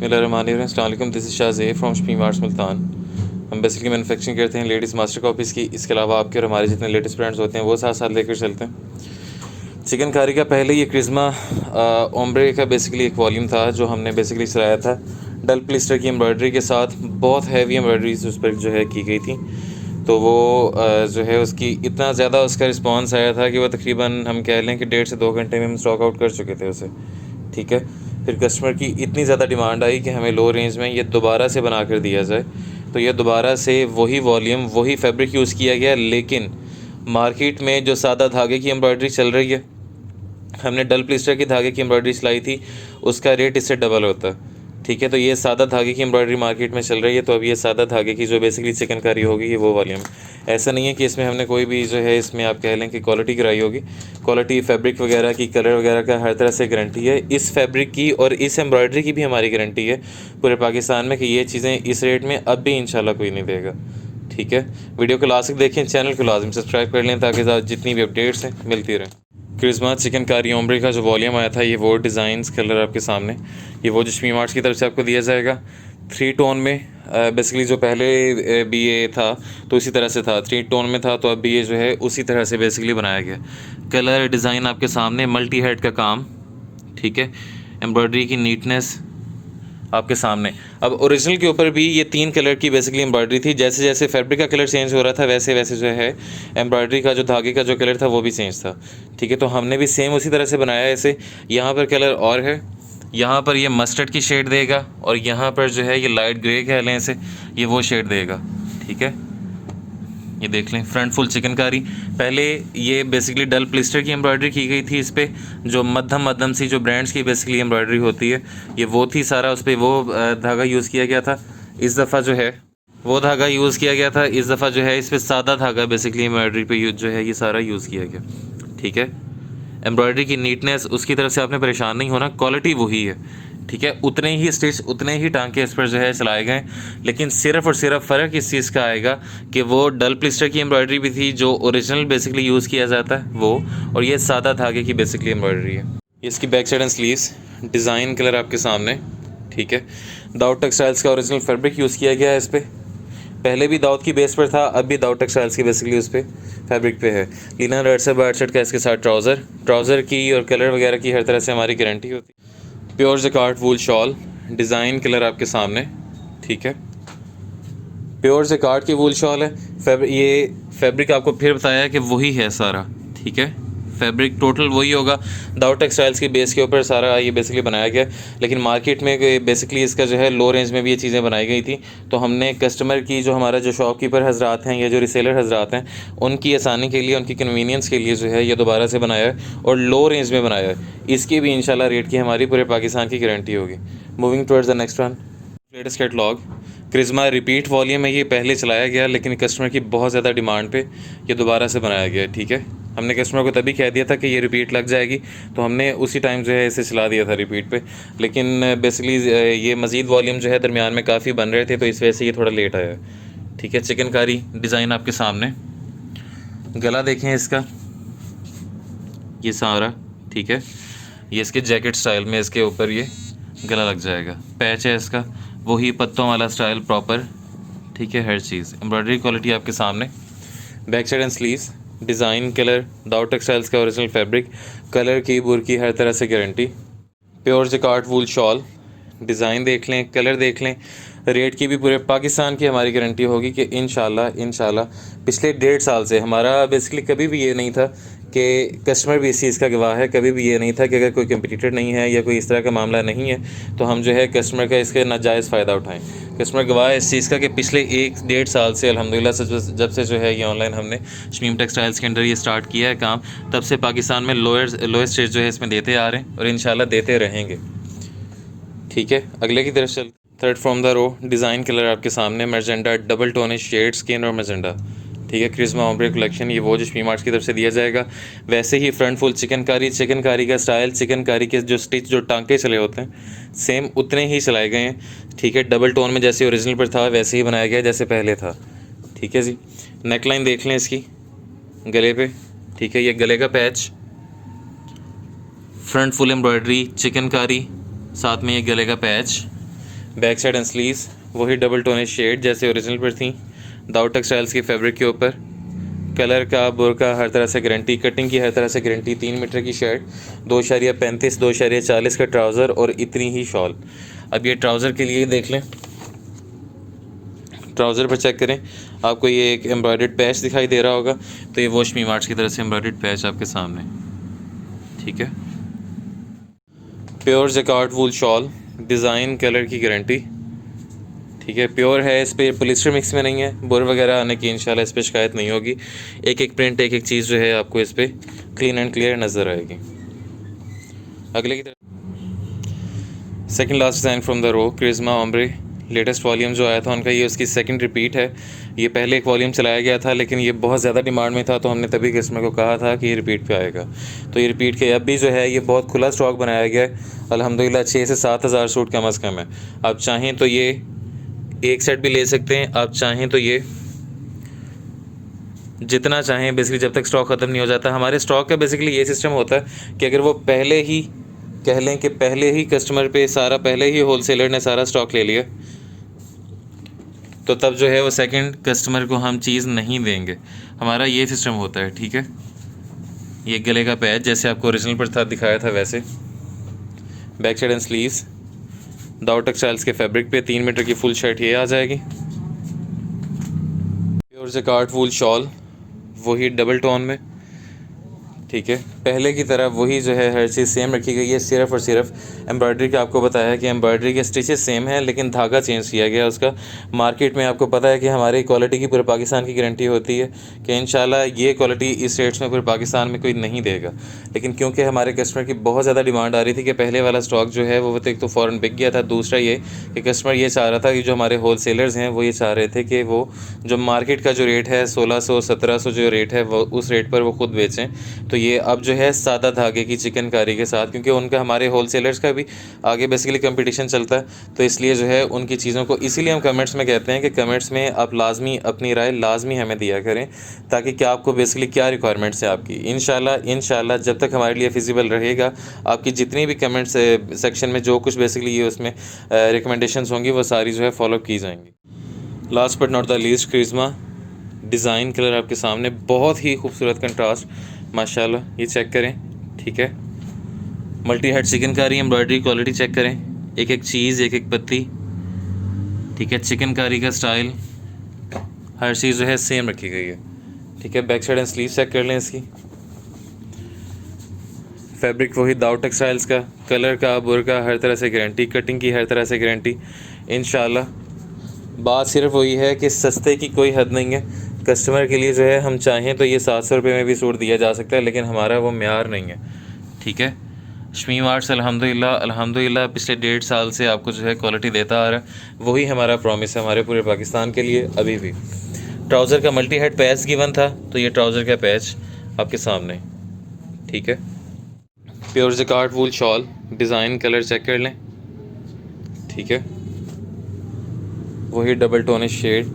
बिस्मिल्लाहिर्रहमानिर्रहीम। अस्सलाम वालेकुम। This is Shaze from Shamim arts Multan. हम बेसिकली मैन्युफैक्चरिंग करते हैं लेडीज़ मास्टर कॉपीज़ की। इसके अलावा आपके और हमारे जितने लेटेस्ट ब्रांड्स होते हैं वो साथ साथ लेकर चलते हैं। चिकनकारी का पहले ये क्रिज़्मा ओम्ब्रे का बेसिकली एक वॉल्यूम था जो हमने बेसिकली चलाया था डल प्लिस्टर की एम्ब्रॉयडरी के साथ। बहुत हैवी एम्ब्रॉयडरीज उस पर जो है की गई थी, तो वो जो है उसकी इतना ज़्यादा उसका रिस्पांस आया था कि वो तकरीबन हम कह लें कि 1.5 से 2 घंटे में हम स्टॉक आउट कर चुके थे उसे। ठीक है, फिर कस्टमर की इतनी ज़्यादा डिमांड आई कि हमें लो रेंज में ये दोबारा से बना कर दिया जाए। तो ये दोबारा से वही वॉल्यूम वही फैब्रिक यूज़ किया गया, लेकिन मार्केट में जो सादा धागे की एम्ब्रॉयडरी चल रही है, हमने डल प्लिस्टर की धागे की एम्ब्रॉयडरी सिलाई थी, उसका रेट इससे डबल होता है। ठीक है, तो ये सादा धागे की एम्ब्रॉयडरी मार्केट में चल रही है, तो अब ये सादा धागे की जो बेसिकली चिकनकारी होगी ये वो वॉल्यूम। ऐसा नहीं है कि इसमें हमने कोई भी जो है इसमें आप कह लें कि क्वालिटी कराई होगी। क्वालिटी फैब्रिक वगैरह की, कलर वगैरह का हर तरह से गारंटी है। इस फैब्रिक की और इस एम्ब्रॉयडरी की भी हमारी गारंटी है पूरे पाकिस्तान में कि ये चीज़ें इस रेट में अब भी इंशाल्लाह कोई नहीं देगा। ठीक है, वीडियो को लास्ट तक देखें, चैनल को लाजम सब्सक्राइब कर लें ताकि जितनी भी अपडेट्स हैं मिलती रहें। क्रिज़्मा चिकनकारी ओम्ब्रे का जो वॉल्यूम आया था, ये वो डिज़ाइंस कलर आपके सामने, ये वो जो शमीम आर्ट्स की तरफ से आपको दिया जाएगा 3 टोन में। बेसिकली जो पहले भी ये था तो इसी तरह से था, 3 टोन में था, तो अब भी ये जो है उसी तरह से बेसिकली बनाया गया। कलर डिज़ाइन आपके सामने, मल्टी हेड का काम। ठीक है, एम्ब्रॉयडरी की नीटनेस आपके सामने। अब ओरिजिनल के ऊपर भी ये 3 कलर की बेसिकली एम्ब्रॉयडरी थी। जैसे जैसे फैब्रिक का कलर चेंज हो रहा था वैसे वैसे जो है एम्ब्रॉयडरी का जो धागे का जो कलर था वो भी चेंज था। ठीक है, तो हमने भी सेम उसी तरह से बनाया है इसे। यहाँ पर कलर और है, यहाँ पर ये मस्टर्ड की शेड देगा और यहाँ पर जो है ये लाइट ग्रे कह लें इसे, ये वो शेड देगा। ठीक है, ये देख लें फ्रंट फुल चिकनकारी। पहले ये बेसिकली डल प्लिस्टर की एम्ब्रॉयडरी की गई थी इस पर, जो मध्यम मध्यम सी जो ब्रांड्स की बेसिकली एम्ब्रॉयडरी होती है ये वो थी, सारा उस पर वो धागा यूज़ किया गया था। इस दफ़ा जो है वो धागा यूज़ किया गया था, इस दफ़ा जो है इस पर सादा धागा बेसिकली एम्ब्रॉयडरी पे जो है ये सारा यूज़ किया गया। ठीक है, एम्ब्रॉयडरी की नीटनेस उसकी तरफ से आपने परेशान नहीं होना, क्वालिटी वही है। ठीक है, उतने ही स्टिच उतने ही टांके इस पर जो है चलाए गए, लेकिन सिर्फ़ और सिर्फ फ़र्क इस चीज़ का आएगा कि वो डल प्लिस्टर की एम्ब्रॉयडरी भी थी जो ओरिजिनल बेसिकली यूज़ किया जाता है वो, और ये सादा धागे की बेसिकली एम्ब्रॉयडरी है। इसकी back side and sleeves design colour आपके सामने। ठीक है, दाऊद टेक्सटाइल्स का ओरिजिनल फैब्रिक यूज़ किया गया है इस पर। पहले भी दाऊद की बेस पर था, अब भी दाऊद टेक्सटाइल्स की बेसिकली उस पर फैब्रिक पे है। लिनन रेड से बार्ट शर्ट का इसके साथ ट्राउज़र की और कलर वगैरह की हर तरह से हमारी गारंटी होती है। Pure jacquard wool shawl, design colour आपके सामने। ठीक है, प्योर जकार्ड की वूल शॉल है। ये फैब्रिक आपको फिर बताया कि वही है सारा। ठीक है, फैब्रिक टोटल वही होगा, दाऊद टेक्सटाइल्स की बेस के ऊपर सारा ये बेसिकली बनाया गया। लेकिन मार्केट में बेसिकली इसका जो है लो रेंज में भी ये चीज़ें बनाई गई थी, तो हमने कस्टमर की जो हमारा जो शॉपकीपर हजरात हैं या जो रिसेलर हजरात हैं उनकी आसानी के लिए, उनकी कन्वीनियंस के लिए जो है ये दोबारा से बनाया है और लो रेंज में बनाया है। इसकी भी इंशाल्लाह रेट की हमारी पूरे पाकिस्तान की गारंटी होगी। Moving towards the next one, latest catalogue Charizma repeat volume है। ये पहले चलाया गया लेकिन कस्टमर की बहुत ज़्यादा डिमांड पे ये दोबारा से बनाया गया। ठीक है, हमने कस्टमर को तभी कह दिया था कि ये रिपीट लग जाएगी, तो हमने उसी टाइम जो है इसे चला दिया था रिपीट पे। लेकिन बेसिकली ये मज़ीद वॉल्यूम जो है दरमियान में काफ़ी बन रहे थे, तो इस वजह से ये थोड़ा लेट आया। ठीक है, चिकनकारी डिज़ाइन आपके सामने, गला देखें इसका, ये सारा। ठीक है, ये इसके जैकेट स्टाइल में इसके ऊपर ये गला लग जाएगा। पैच है इसका वही पत्तों वाला स्टाइल प्रॉपर। ठीक है, हर चीज़ एम्ब्रॉयडरी क्वालिटी आपके सामने। Back side and sleeves design colour, Dawood textiles का ओरिजिनल फैब्रिक, कलर की बुर की हर तरह से गारंटी। Pure jacquard wool shawl, design देख लें, कलर देख लें, रेट की भी पूरे पाकिस्तान की हमारी गारंटी होगी कि इंशाल्लाह पिछले 1.5 साल से हमारा बेसिकली कभी भी ये नहीं था कि कस्टमर भी इस चीज़ का गवाह है, कभी भी ये नहीं था कि अगर कोई कंपटीटर नहीं है या कोई इस तरह का मामला नहीं है तो हम जो है कस्टमर का इसका नाजायज़ फ़ायदा उठाएं। कस्टमर गवाह है इस चीज़ का कि पिछले 1-1.5 साल से अल्हम्दुलिल्लाह से जब से जो है ये ऑनलाइन हमने शमीम टेक्सटाइल्स के अंडर ये स्टार्ट किया है काम, तब से पाकिस्तान में लोएस्ट रेट जो है इसमें देते आ रहे हैं और इंशाल्लाह देते रहेंगे। ठीक है, अगले की तरफ चल। Third from the row, design colour आपके सामने, magenta double tone shade skin और मैजेंडा। ठीक है, क्रिज़्मा ओम्ब्रे कलेक्शन, ये वो जो शमीम आर्ट्स की तरफ से दिया जाएगा। वैसे ही फ्रंट फुल चिकनकारी का स्टाइल, चिकनकारी के जो स्टिच जो टांके चले होते हैं सेम उतने ही चलाए गए हैं। ठीक है, डबल टोन में जैसे ओरिजिनल पर था वैसे ही बनाया गया जैसे पहले था। ठीक है जी, नेक लाइन देख लें इसकी गले पे। ठीक है, ये गले का patch, front full embroidery chikankari, साथ में ये गले का patch. Back side and sleeves वही डबल टोन शेड जैसे ओरिजिनल पर थी, दाऊद टेक्सटाइल्स की फैब्रिक के ऊपर। कलर का बुरका हर तरह से गारंटी, कटिंग की हर तरह से गारंटी। 3 मीटर की शर्ट, 2.35 2.40 का ट्राउज़र और इतनी ही शॉल। अब ये ट्राउज़र के लिए देख लें, ट्राउज़र पर चेक करें, आपको ये एक एम्ब्रॉयडर्ड पैच दिखाई दे रहा होगा, तो ये वॉश मी मार्ट्स की तरफ से एम्ब्रॉयडर्ड पैच आपके सामने, ठीक है। Pure jacquard wool shawl, design colour की गारंटी, ठीक है। प्योर है, इस पर पॉलिस्टर मिक्स में नहीं है, बुर वगैरह आने की इंशाल्लाह इस पर शिकायत नहीं होगी। एक एक प्रिंट, एक एक चीज़ जो है आपको इस पर क्लीन एंड क्लियर नज़र आएगी। अगले की तरफ second last design from the row, Charizma ombre. Latest volume जो आया था उनका, ये उसकी सेकंड रिपीट है। ये पहले एक वॉल्यूम चलाया गया था लेकिन ये बहुत ज़्यादा डिमांड में था, तो हमने तभी कस्टमर को कहा था कि ये रिपीट पे आएगा, तो ये रिपीट के अब भी जो है ये बहुत खुला स्टॉक बनाया गया है अल्हम्दुलिल्लाह। 6 से 7 हज़ार सूट कम अज़ कम है। आप चाहें तो ये एक सेट भी ले सकते हैं, आप चाहें तो ये जितना चाहें बेसिकली, जब तक स्टॉक ख़त्म नहीं हो जाता। हमारे स्टॉक का बेसिकली ये सिस्टम होता है कि अगर वो पहले ही कह लें कि पहले ही कस्टमर पे सारा, पहले ही होलसेलर ने सारा स्टॉक ले लिया, तो तब जो है वो सेकंड कस्टमर को हम चीज़ नहीं देंगे। हमारा ये सिस्टम होता है, ठीक है। ये गले का पैच जैसे आपको ओरिजिनल पर था दिखाया था वैसे। Back side and sleeves Dawood textiles के फैब्रिक पे 3 मीटर की फुल शर्ट ये आ जाएगी। प्योर जैकार्ड वूल शॉल वही डबल टोन में, ठीक है। पहले की तरह वही जो है हर चीज़ सेम रखी गई है, सिर्फ़ और सिर्फ एम्ब्रॉयडरी का आपको बताया कि एम्ब्रॉयडरी के स्टिचेस सेम हैं लेकिन धागा चेंज किया गया उसका। मार्केट में आपको पता है कि हमारी क्वालिटी की पूरे पाकिस्तान की गारंटी होती है कि इंशाल्लाह ये क्वालिटी इस रेट्स में पूरे पाकिस्तान में कोई नहीं देगा, लेकिन क्योंकि हमारे कस्टमर की बहुत ज़्यादा डिमांड आ रही थी कि पहले वाला स्टॉक जो है वो एक तो फ़ौरन बिक गया था, दूसरा ये कि कस्टमर ये चाह रहा था कि जो हमारे होल सेलर्स हैं वो ये चाह रहे थे कि वो जो मार्केट का जो रेट है 1600-1700 जो रेट है वो उस रेट पर वो ख़ुद बेचें। तो ये अब जो है सादा धागे की चिकनकारी के साथ, क्योंकि उनका हमारे होल सेलर्स का भी आगे बेसिकली कंपटीशन चलता है, तो इसलिए जो है उनकी चीज़ों को, इसीलिए हम कमेंट्स में कहते हैं कि कमेंट्स में आप लाजमी अपनी राय लाजमी हमें दिया करें, ताकि क्या आपको बेसिकली क्या रिक्वायरमेंट्स है आपकी। इंशाल्लाह जब तक हमारे लिए फिजिबल रहेगा, आपकी जितनी भी कमेंट्स सेक्शन में जो कुछ बेसिकली ये उसमें रिकमेंडेशंस होंगी वो सारी जो है फॉलो की जाएंगी। Last but not the least, Charizma design colour आपके सामने, बहुत ही खूबसूरत कंट्रास्ट माशाल्लाह, ये चेक करें, ठीक है। Multi head chikankari embroidery quality check करें, एक एक चीज़, एक एक पत्ती, ठीक है। चिकनकारी का स्टाइल हर चीज़ जो है सेम रखी गई है, ठीक है। Back side and sleeve check कर लें इसकी। फैब्रिक वही दाऊद टेक्सटाइल्स का, कलर का बुरका हर तरह से गारंटी, कटिंग की हर तरह से गारंटी इंशाल्लाह। बात सिर्फ वही है कि सस्ते की कोई हद नहीं है। कस्टमर के लिए जो है हम चाहें तो ये 700 रुपये में भी सूट दिया जा सकता है, लेकिन हमारा वो म्यार नहीं है, ठीक है। शमीम आर्ट्स अल्हम्दुलिल्लाह पिछले 1.5 साल से आपको जो है क्वालिटी देता आ रहा है, वही हमारा प्रॉमिस है हमारे पूरे पाकिस्तान के लिए अभी भी। ट्राउज़र का मल्टी हेड पैच गिवन था, तो ये ट्राउज़र का पैच आपके सामने, ठीक है। Pure jacquard wool shawl, design colour check कर लें, ठीक है। वही double tone shade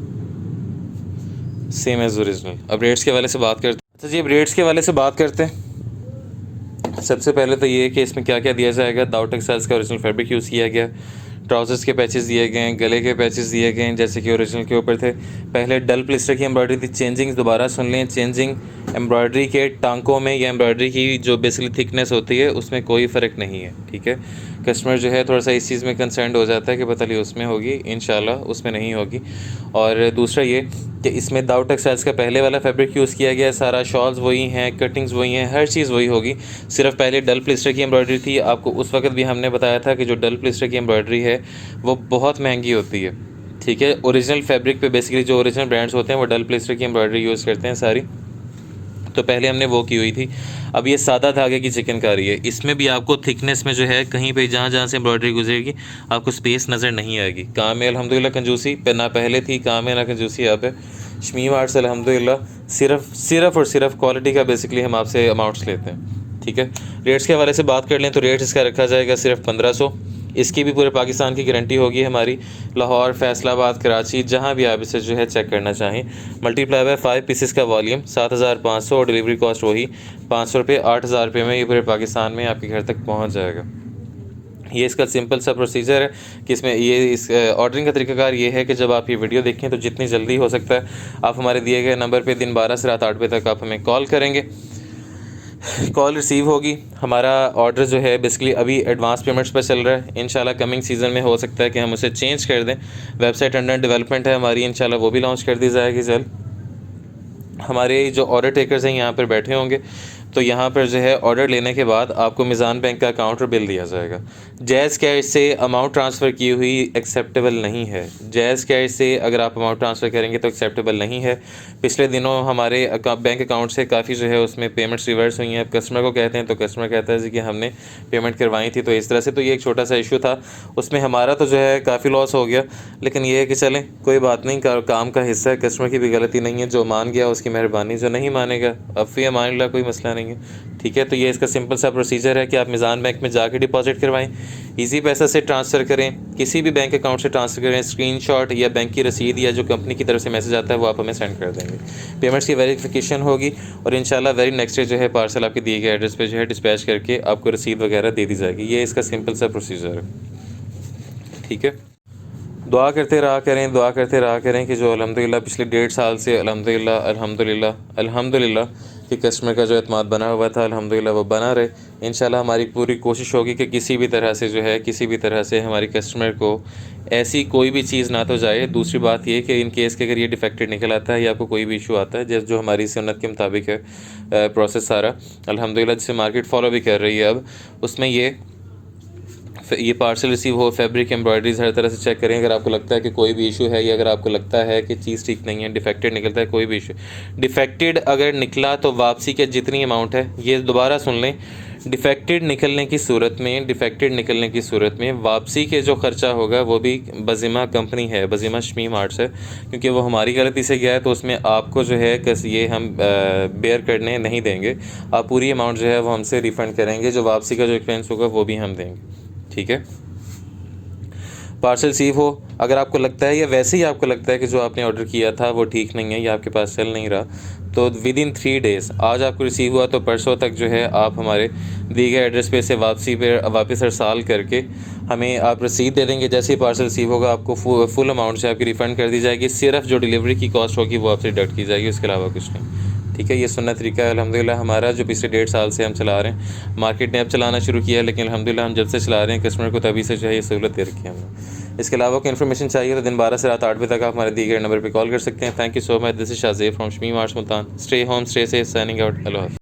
same as original. अब रेट्स के वाले से बात करते हैं। अच्छा जी, अब रेट्स के वाले से बात करते हैं। सबसे पहले तो ये कि इसमें क्या क्या दिया जाएगा। दाऊद टेक्सटाइल्स का ओरिजिनल फैब्रिक यूज़ किया गया, ट्राउज़र्स के पैचेस दिए गए हैं, गले के पैचेस दिए गए हैं जैसे कि ओरिजिनल के ऊपर थे। पहले डल प्लिस्टर की एम्ब्रॉयडरी थी, चेंजिंग दोबारा सुन लें, चेंजिंग एम्ब्रॉयडरी के टांकों में या एम्ब्रॉयडरी की जो बेसिकली थिकनेस होती है उसमें कोई फ़र्क नहीं है, ठीक है। कस्टमर जो है थोड़ा सा इस चीज़ में कंसर्न हो जाता है कि पता नहीं उसमें होगी, इंशाल्लाह उसमें नहीं होगी। और दूसरा ये कि इसमें दाऊद टेक्सटाइल्स का पहले वाला फैब्रिक यूज़ किया गया है, सारा शॉल्स वही हैं, कटिंग्स वही हैं, हर चीज़ वही होगी। सिर्फ पहले डल प्लिस्टर की एम्ब्रॉयडरी थी। आपको उस वक्त भी हमने बताया था कि जो डल प्लिस्टर की एम्ब्रॉयडरी है वो बहुत महंगी होती है, ठीक है। ओरिजिनल फैब्रिक पे बेसिकली जो ओरिजिनल ब्रांड्स होते हैं वो डल प्लिस्टर की एम्ब्रॉयडरी यूज़ करते हैं सारी, तो पहले हमने वो की हुई थी। अब ये सादा धागे की चिकनकारी है, इसमें भी आपको थिकनेस में जो है कहीं पे जहाँ जहाँ से एम्ब्रॉयडरी गुजरेगी आपको स्पेस नज़र नहीं आएगी। काम में अल्हम्दुलिल्लाह कंजूसी ना पहले थी, काम में ना कंजूसी अब है। शमीम आर्ट्स अल्हम्दुलिल्लाह सिर्फ और सिर्फ क्वालिटी का बेसिकली हम आपसे अमाउंट्स लेते हैं, ठीक है। रेट्स के हवाले से बात कर लें तो रेट इसका रखा जाएगा सिर्फ 1500। इसकी भी पूरे पाकिस्तान की गारंटी होगी हमारी, लाहौर, फैसलाबाद, कराची, जहाँ भी आप इसे जो है चेक करना चाहें। मल्टीप्लाई बाय 5 पीसेस का वॉल्यूम 7500 और डिलीवरी कॉस्ट वही 500 रुपये। 8000 रुपये में ये पूरे पाकिस्तान में आपके घर तक पहुँच जाएगा। ये इसका सिंपल सा प्रोसीजर है कि इसमें ये इस ऑर्डरिंग का तरीकाकार ये है कि जब आप ये वीडियो देखें तो जितनी जल्दी हो सकता है आप हमारे दिए गए नंबर पे दिन 12 से रात 8 बजे तक आप हमें कॉल करेंगे। कॉल रिसीव होगी। हमारा ऑर्डर जो है बेसिकली अभी एडवांस पेमेंट्स पर चल रहा है। इंशाल्लाह कमिंग सीज़न में हो सकता है कि हम उसे चेंज कर दें। वेबसाइट अंडर डेवलपमेंट है हमारी, इंशाल्लाह वो भी लॉन्च कर दी जाएगी जल्द। हमारे जो ऑर्डर टेकर्स हैं यहाँ पर बैठे होंगे, तो यहाँ पर जो है ऑर्डर लेने के बाद आपको मिज़ान बैंक का अकाउंट और बिल दिया जाएगा। जैज़ कैश से अमाउंट ट्रांसफ़र की हुई एक्सेप्टेबल नहीं है। जैज़ कैश से अगर आप अमाउंट ट्रांसफ़र करेंगे तो एक्सेप्टेबल नहीं है। पिछले दिनों हमारे बैंक अकाउंट से काफ़ी जो है उसमें पेमेंट्स रिवर्स हुई हैं। अब कस्टमर को कहते हैं तो कस्टमर कहता है जी कि हमने पेमेंट करवाई थी, तो इस तरह से तो ये एक छोटा सा इशू था, उसमें हमारा तो जो है काफ़ी लॉस हो गया। लेकिन ये है कि चलें कोई बात नहीं, काम का हिस्सा है, कस्टमर की भी गलती नहीं है। जो मान गया उसकी मेहरबानी, जो नहीं मानेगा अब फी अमान कोई मसला नहीं है। ठीक है, तो ये इसका सिंपल सा प्रोसीजर है कि आप मिज़ान बैंक में जाके डिपॉजिट करवाएं, इजी पैसा से ट्रांसफ़र करें, किसी भी बैंक अकाउंट से ट्रांसफ़र करें, स्क्रीनशॉट या बैंक की रसीद या जो कंपनी की तरफ से मैसेज आता है वो आप हमें सेंड कर देंगे। पेमेंट्स की वेरिफिकेशन होगी और इंशाल्लाह वेरी नेक्स्ट डे जो है पार्सल आपके दिए गए एड्रेस पे जो है डिस्पैच करके आपको रसीद वगैरह दे दी जाएगी। ये इसका सिंपल सा प्रोसीजर है। ठीक है, दुआ करते रहा करें, दुआ करते रहा करें कि जो अल्हम्दुलिल्लाह पिछले 1.5 साल से अल्हम्दुलिल्लाह कि कस्टमर का जो एतमाद बना हुआ था अल्हम्दुलिल्लाह वो बना रहे। इंशाल्लाह हमारी पूरी कोशिश होगी कि किसी भी तरह से हमारी कस्टमर को ऐसी कोई भी चीज़ ना तो जाए। दूसरी बात ये कि इन केस के अगर ये डिफेक्टेड निकल आता है या आपको कोई भी इशू आता है, जैसे जो हमारी सुन्नत के मुताबिक है प्रोसेस सारा अल्हम्दुलिल्लाह जिसे मार्केट फॉलो भी कर रही है अब, उसमें ये पार्सल रिसीव हो, फैब्रिक एम्ब्रॉयडरीज हर तरह से चेक करें। अगर आपको लगता है कि कोई भी इशू है या अगर आपको लगता है कि चीज़ ठीक नहीं है, डिफेक्टेड निकलता है, कोई भी इशू डिफेक्टेड अगर निकला तो वापसी के जितनी अमाउंट है, ये दोबारा सुन लें, डिफेक्टेड निकलने की सूरत में वापसी के जो ख़र्चा होगा वो भी बज़िमा कंपनी है, बज़िमा शमीम आर्ट्स है, क्योंकि वो हमारी गलती से गया है तो उसमें आपको जो है ये हम बेयर करने नहीं देंगे। आप पूरी अमाउंट जो है वो हमसे रिफ़ंड करेंगे, जो वापसी का जो एक्सपेंस होगा वो भी हम देंगे। ठीक है, पार्सल रिसीव हो, अगर आपको लगता है या वैसे ही आपको लगता है कि जो आपने ऑर्डर किया था वो ठीक नहीं है या आपके पास चल नहीं रहा, तो विद इन 3 डेज़, आज आपको रिसीव हुआ तो परसों तक जो है आप हमारे दिए गए एड्रेस पे से वापस अरसाल करके हमें आप रसीद दे देंगे। जैसे ही पार्सल रिसीव होगा आपको फुल अमाउंट से आपकी रिफ़ंड कर दी जाएगी। सिर्फ जो डिलीवरी की कॉस्ट होगी वो आपसे डिडक्ट की जाएगी, उसके अलावा कुछ नहीं। ठीक है, ये सुन्ना तरीका है अल्हम्दुलिल्लाह हमारा, जो पिछले 1.5 साल से हम चला रहे हैं। मार्केट ने अब चलाना शुरू किया है, लेकिन अल्हम्दुलिल्लाह हम जब से चला रहे हैं कस्टमर को तभी से जो है ये सहूलत दे रखी है हमने। इसके अलावा कोई इन्फॉर्मेशन चाहिए तो दिन 12 से रात 8 बजे तक आप हमारे दिए गए नंबर पर कॉल कर सकते हैं। Thank you so much. This is Shahzeb from Shamim arts Multan. Stay home, stay safe, signing out. Hello.